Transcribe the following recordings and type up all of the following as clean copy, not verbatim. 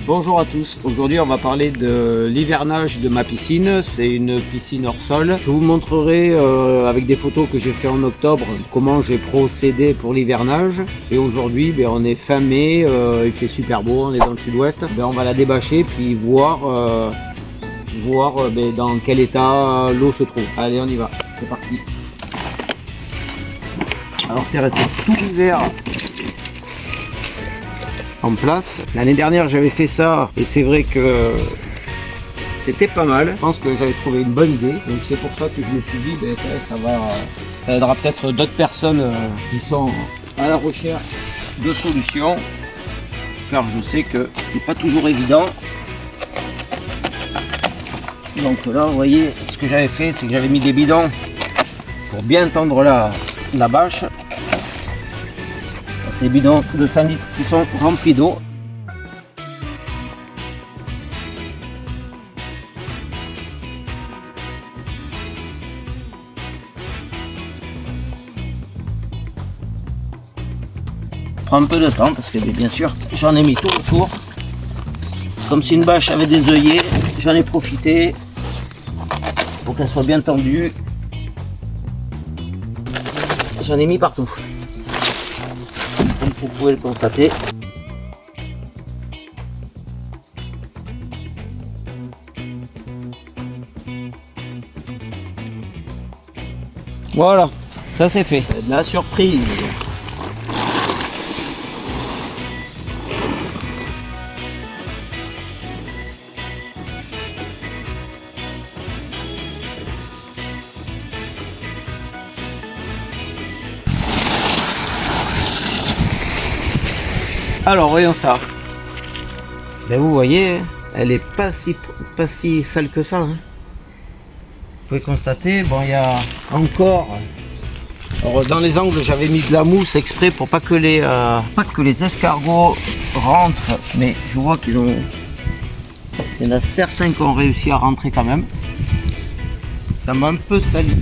Bonjour à tous, aujourd'hui on va parler de l'hivernage de ma piscine. C'est une piscine hors sol. Je vous montrerai avec des photos que j'ai fait en octobre comment j'ai procédé pour l'hivernage. Et aujourd'hui on est fin mai, il fait super beau, on est dans le sud-ouest. On va la débâcher puis voir dans quel état l'eau se trouve. Allez, on y va, c'est parti. Alors c'est resté tout l'hiver en place. L'année dernière j'avais fait ça et c'est vrai que c'était pas mal. Je pense que j'avais trouvé une bonne idée, donc c'est pour ça que je me suis dit ça aidera peut-être d'autres personnes qui sont à la recherche de solutions, car je sais que c'est pas toujours évident. Donc là vous voyez ce que j'avais fait, c'est que j'avais mis des bidons pour bien tendre la bâche. Ces bidons de 5 litres qui sont remplis d'eau. Prend un peu de temps parce que bien sûr j'en ai mis tout autour. Comme c'est une bâche avec des œillets, j'en ai profité pour qu'elle soit bien tendue. J'en ai mis partout. Comme vous pouvez le constater. Voilà, ça c'est fait. De la surprise. Alors voyons ça. Vous voyez, elle est pas si sale que ça. Vous pouvez constater, il y a encore. Alors, dans les angles, j'avais mis de la mousse exprès pour pas que les escargots rentrent, mais je vois il y en a certains qui ont réussi à rentrer quand même. Ça m'a un peu sali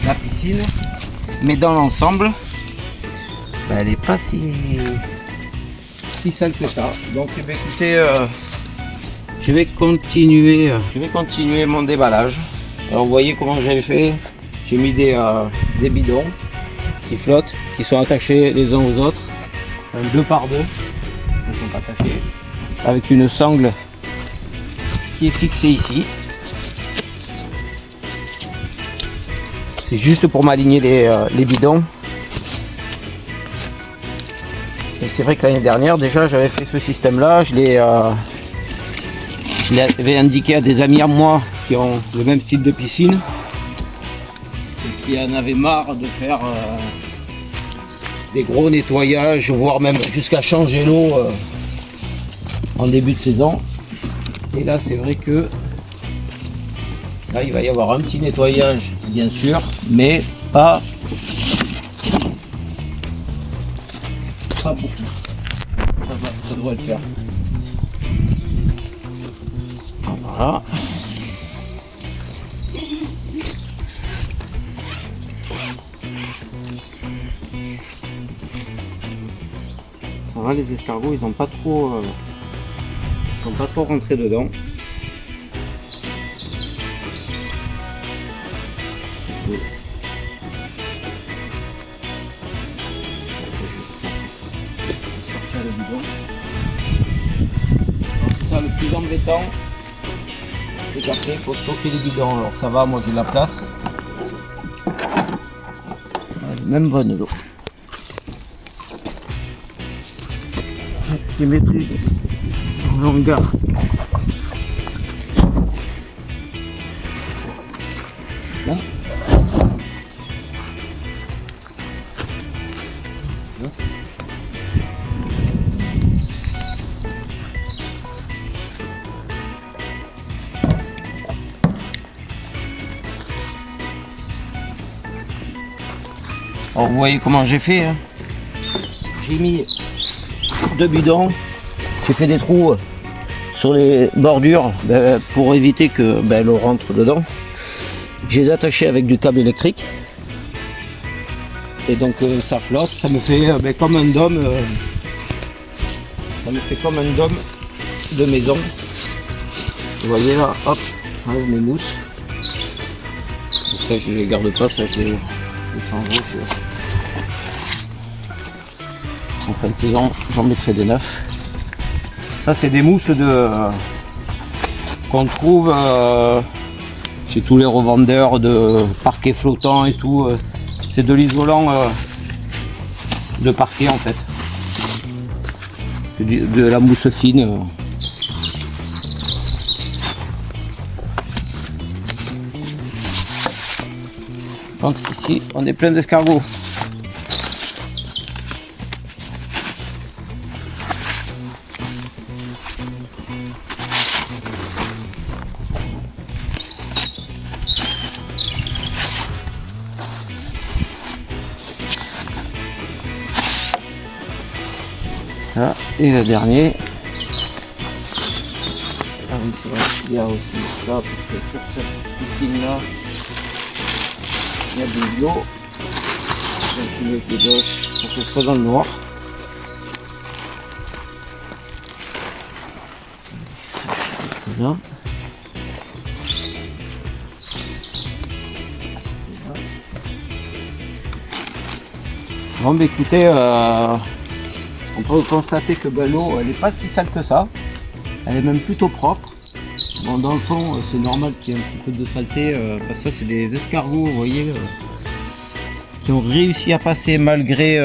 la piscine, mais dans l'ensemble, elle est pas si sale que ça. Donc écoutez, je vais continuer mon déballage. Alors vous voyez comment j'avais fait. J'ai mis des bidons qui flottent, qui sont attachés les uns aux autres, deux par deux, ils sont attachés avec une sangle qui est fixée ici. C'est juste pour m'aligner les bidons. Et c'est vrai que l'année dernière, déjà, j'avais fait ce système-là. Je l'avais indiqué à des amis à moi qui ont le même style de piscine et qui en avaient marre de faire des gros nettoyages, voire même jusqu'à changer l'eau en début de saison. Et là, c'est vrai que là, il va y avoir un petit nettoyage, bien sûr, mais pas beaucoup. Ça devrait le faire. Voilà. Ça va, les escargots, ils n'ont pas trop rentré dedans. C'est ça le plus embêtant, c'est qu'après il faut stocker les bidons. Alors ça va, moi j'ai de la place. Même bonne l'eau. Je les mettrai en longueur. Là. Là. Alors vous voyez comment j'ai fait, hein. J'ai mis deux bidons, j'ai fait des trous sur les bordures pour éviter que l'eau rentre dedans. Je les ai attachés avec du câble électrique et donc ça flotte, ça me fait comme un dôme. Ça me fait comme un dôme de maison. Vous voyez là, hop, avec mes mousses. Ça je les garde pas, ça je les changerai. En fin de saison, j'en mettrai des neufs. Ça c'est des mousses qu'on trouve chez tous les revendeurs de parquets flottants et tout. C'est de l'isolant de parquet en fait. C'est de la mousse fine. Donc ici on est plein d'escargots. Là, et le dernier. Ah oui, c'est vrai, il y a aussi ça, parce que sur cette piscine là, il y a de l'eau. Donc je le débauche pour que ce soit dans le noir. C'est bien. Bon, bah écoutez, on peut constater que l'eau elle n'est pas si sale que ça. Elle est même plutôt propre. Bon, dans le fond, c'est normal qu'il y ait un petit peu de saleté parce que ça, c'est des escargots, vous voyez, qui ont réussi à passer malgré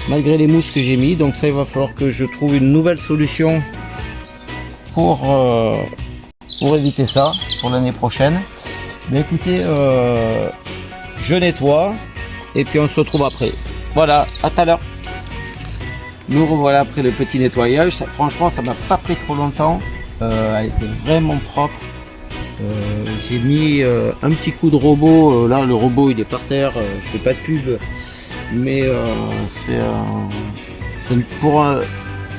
les mousses que j'ai mis. Donc ça, il va falloir que je trouve une nouvelle solution pour éviter ça pour l'année prochaine. Mais écoutez, je nettoie et puis on se retrouve après. Voilà, à tout à l'heure. Nous revoilà après le petit nettoyage. Franchement, ça m'a pas pris trop longtemps. Elle était vraiment propre. J'ai mis un petit coup de robot. Là, le robot il est par terre. Je fais pas de pub, mais pour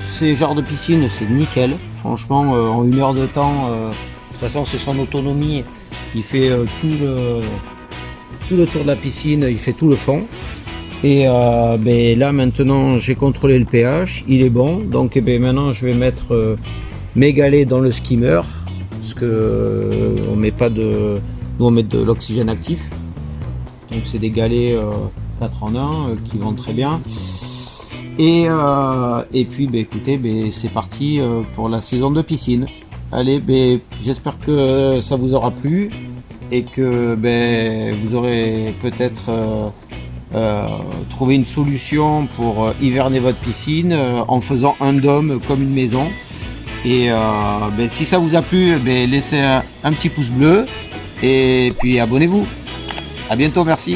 ces genres de piscine, c'est nickel. Franchement, en 1 heure de temps, de toute façon, c'est son autonomie. Il fait tout le tour de la piscine. Il fait tout le fond. Et ben là maintenant j'ai contrôlé le pH, il est bon, donc ben, maintenant je vais mettre mes galets dans le skimmer, parce que on met pas de, nous on met de l'oxygène actif, donc c'est des galets 4 en 1 qui vont très bien. Et puis ben, écoutez, ben, c'est parti pour la saison de piscine. Allez, ben, j'espère que ça vous aura plu et que ben, vous aurez peut-être trouver une solution pour hiverner votre piscine en faisant un dôme comme une maison. Et ben, si ça vous a plu, ben, laissez un petit pouce bleu et puis abonnez-vous. À bientôt, merci.